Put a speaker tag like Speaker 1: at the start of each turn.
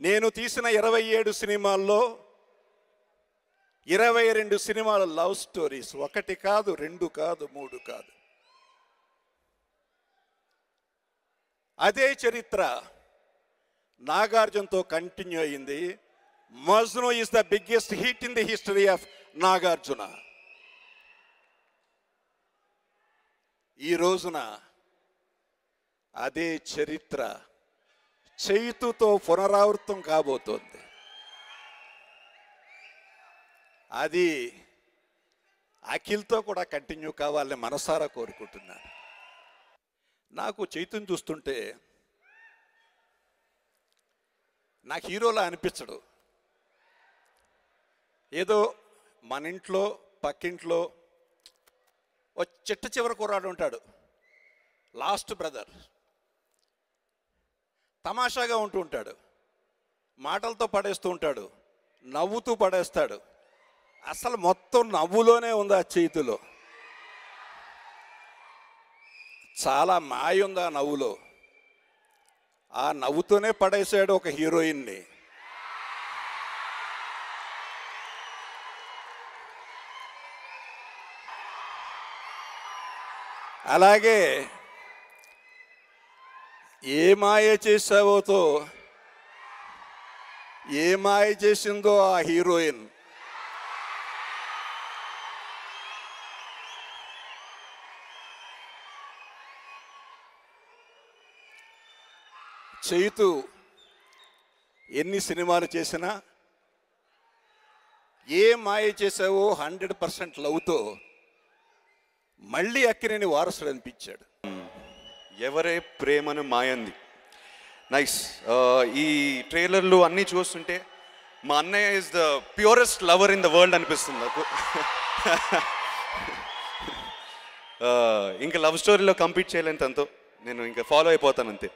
Speaker 1: నేను తీసిన 27 సినిమాల్లో 22 సినిమాలు లవ్ స్టోరీస్. 1 కాదు, 2 కాదు, 3 కాదు. అదే చరిత్ర నాగార్జునతో కంటిన్యూ అయింది. Majnu is the biggest hit in the history of Nagarjuna. ఈ రోజున అదే చరిత్ర చైతుతో పునరావృతం కాబోతోంది. అది అఖిల్తో కూడా కంటిన్యూ కావాలని మనసారా కోరుకుంటున్నాను. నాకు చైతుని చూస్తుంటే నాకు హీరోలా అనిపించడు. ఏదో మన ఇంట్లో పక్కింట్లో ఓ చిట్ట చివరి కుర్రాడు ఉంటాడు, లాస్ట్ బ్రదర్. తమాషాగా ఉంటూ ఉంటాడు, మాటలతో పడేస్తూ ఉంటాడు, నవ్వుతూ పడేస్తాడు. అసలు మొత్తం నవ్వులోనే ఉంది ఆ చేతిలో. చాలా మాయ ఉంది ఆ నవ్వులో. ఆ నవ్వుతోనే పడేశాడు ఒక హీరోయిన్ని. అలాగే ఏ మాయ చేసావోతో ఏ మాయ చేసిందో ఆ హీరోయిన్. చైతు ఎన్ని సినిమాలు చేసినా ఏ మాయ చేసావో 100% లవ్తో మళ్ళీ అక్కినేని వారసుడు అనిపించాడు.
Speaker 2: ఎవరే ప్రేమను మాయంది. నైస్. ఈ ట్రైలర్లు అన్నీ చూస్తుంటే మా అన్నయ్య is the purest lover in the world అనిపిస్తుంది నాకు. ఇంకా లవ్ స్టోరీలో కంపీట్ చేయలేని తనతో నేను ఇంకా ఫాలో అయిపోతాను అంతే.